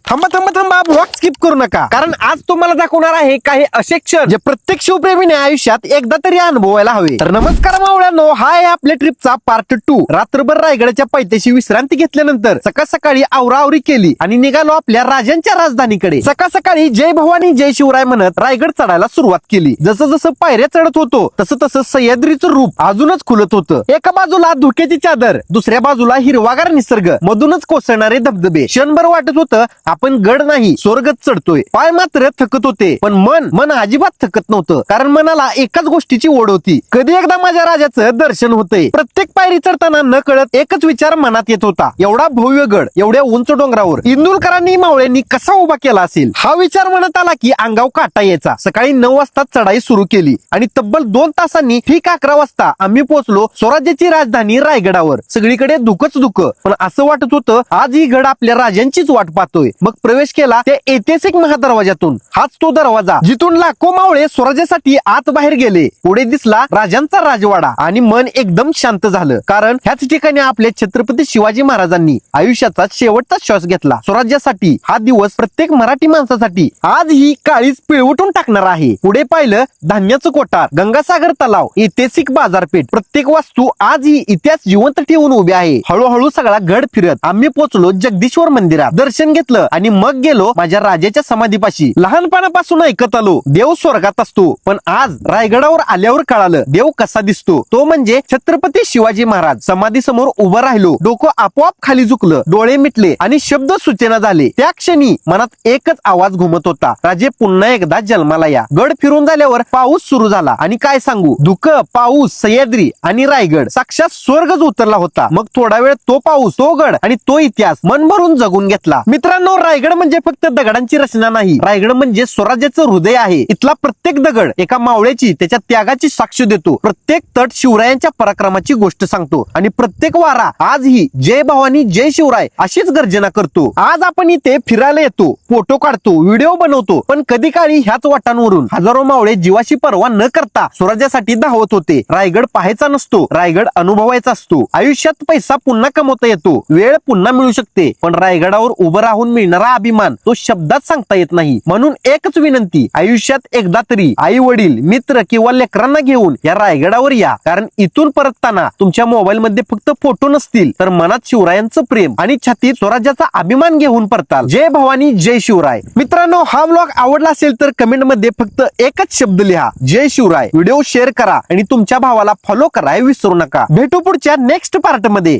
थांबा थांबा थांबा, ब्लॉग स्किप करू नका, कारण आज तुम्हाला दाखवणार आहे काही असे क्षण जे प्रत्येक शिवप्रेमीने आयुष्यात एकदा तरी अनुभवायला हवे. तर नमस्कार मावळ्यांनो, हा आहे आपल्या ट्रिपचा पार्ट 2. रात्रभर रायगडच्या पायथ्याशी विश्रांती घेतल्यानंतर सकाळ सकाळी आवराआवरी केली आणि निघालो आपल्या राजांच्या राजधानीकडे. सकाळ सकाळी जय भवानी जय शिवराय म्हणत रायगड चढायला सुरुवात केली. जसं जसं पायऱ्या चढत होतो तसं तसं सह्याद्रीचं रूप अजूनच खुलत होतं. एका बाजूला धुक्याची चादर, दुसऱ्या बाजूला हिरवागार निसर्ग, मधूनच कोसळणारे धबधबे. क्षणभर वाटत होतं आपण गड नाही स्वर्गच चढतोय. पाय मात्र थकत होते, पण मन अजिबात थकत नव्हतं, कारण मनाला एकाच गोष्टीची ओढ होती. कधी एकदा माझ्या राजाचं दर्शन होतंय. प्रत्येक पायरी चढताना न कळत एकच विचार मनात येत होता, एवढा भव्य गड एवढ्या उंच डोंगरावर इंदुलकरांनी मावळ्यांनी कसा उभा केला असेल. हा विचार मनात आला की अंगाव काटा यायचा. सकाळी 9 वाजता चढाई सुरू केली आणि तब्बल 2 तासांनी ठीक 11 वाजता आम्ही पोहोचलो स्वराज्याची राजधानी रायगडावर. सगळीकडे धुकच धुक, पण असं वाटत होतं आज ही गड आपल्या राजांचीच वाट पाहतोय. मग प्रवेश केला त्या ऐतिहासिक महादरवाजातून. हाच तो दरवाजा जिथून लाखो मावळे स्वराज्यासाठी आत बाहेर गेले. पुढे दिसला राजांचा राजवाडा आणि मन एकदम शांत झालं, कारण ह्याच ठिकाणी आपले छत्रपती शिवाजी महाराजांनी आयुष्याचा शेवटचा श्वास घेतला. स्वराज्यासाठी हा दिवस प्रत्येक मराठी माणसासाठी आज ही काळीच पिळवटून टाकणार आहे. पुढे पाहिलं धान्याचं कोठार, गंगासागर तलाव, ऐतिहासिक बाजारपेठ. प्रत्येक वास्तू आज ही इतिहास जिवंत ठेवून उभी आहे. हळूहळू सगळा गड फिरत आम्ही पोहोचलो जगदीश्वर मंदिरात. दर्शन घेतलं आणि मग गेलो माझ्या राजाच्या समाधीपाशी. लहानपणापासून ऐकत आलो देव स्वर्गात असतो, पण आज रायगडावर आल्यावर कळालं देव कसा दिसतो. तो म्हणजे छत्रपती शिवाजी महाराज. समाधी समोर उभं राहिलो, डोकं आपोआप खाली झुकलं, डोळे मिटले आणि शब्द सूचना झाले. त्या क्षणी मनात एकच आवाज घुमत होता, राजे पुन्हा एकदा जन्माला या. गड फिरून झाल्यावर पाऊस सुरू झाला आणि काय सांगू, धुक, पाऊस, सह्याद्री आणि रायगड साक्षात स्वर्गच उतरला होता. मग थोडा वेळ तो पाऊस, तो गड आणि तो इतिहास मन भरून जगून घेतला. मित्रांनो, रायगड म्हणजे फक्त दगडांची रचना नाही, रायगड म्हणजे स्वराज्याचं हृदय आहे. इथला प्रत्येक दगड एका मावळ्याची, त्याच्या त्यागाची साक्ष देतो. प्रत्येक तट शिवरायांच्या पराक्रमाची गोष्ट सांगतो आणि प्रत्येक वारा आजही जय भवानी जय शिवराय अशीच गर्जना करतो. आज आपण इथे फिरायला येतो, फोटो काढतो, व्हिडिओ बनवतो, पण कधी काळी ह्याच वाटांवरून हजारो मावळे जीवाशी पर्वा न करता स्वराज्यासाठी धावत होते. रायगड पाहायचा नसतो, रायगड अनुभवायचा असतो. आयुष्यात पैसा पुन्हा कमवता येतो, वेळ पुन्हा मिळू शकते, पण रायगडावर उभं राहून मिळणारा अभिमान तो शब्दात सांगता येत नाही. म्हणून एकच विनंती, आयुष्यात एकदा तरी आई वडील, मित्र किंवा लेकरांना घेऊन या रायगडावर या, कारण इथून परतताना तुमच्या मोबाईल मध्ये फक्त फोटो नसतील, तर मनात शिवरायांचं प्रेम आणि छातीत स्वराज्याचा अभिमान घेऊन परताल. जय भवानी जय शिवराय. मित्रांनो, हा व्लॉग आवडला असेल तर कमेंट मध्ये फक्त एकच शब्द लिहा, जय शिवराय. व्हिडिओ शेअर करा आणि तुमच्या भावाला फॉलो करायला विसरू नका. भेटू पुढच्या नेक्स्ट पार्ट मध्ये.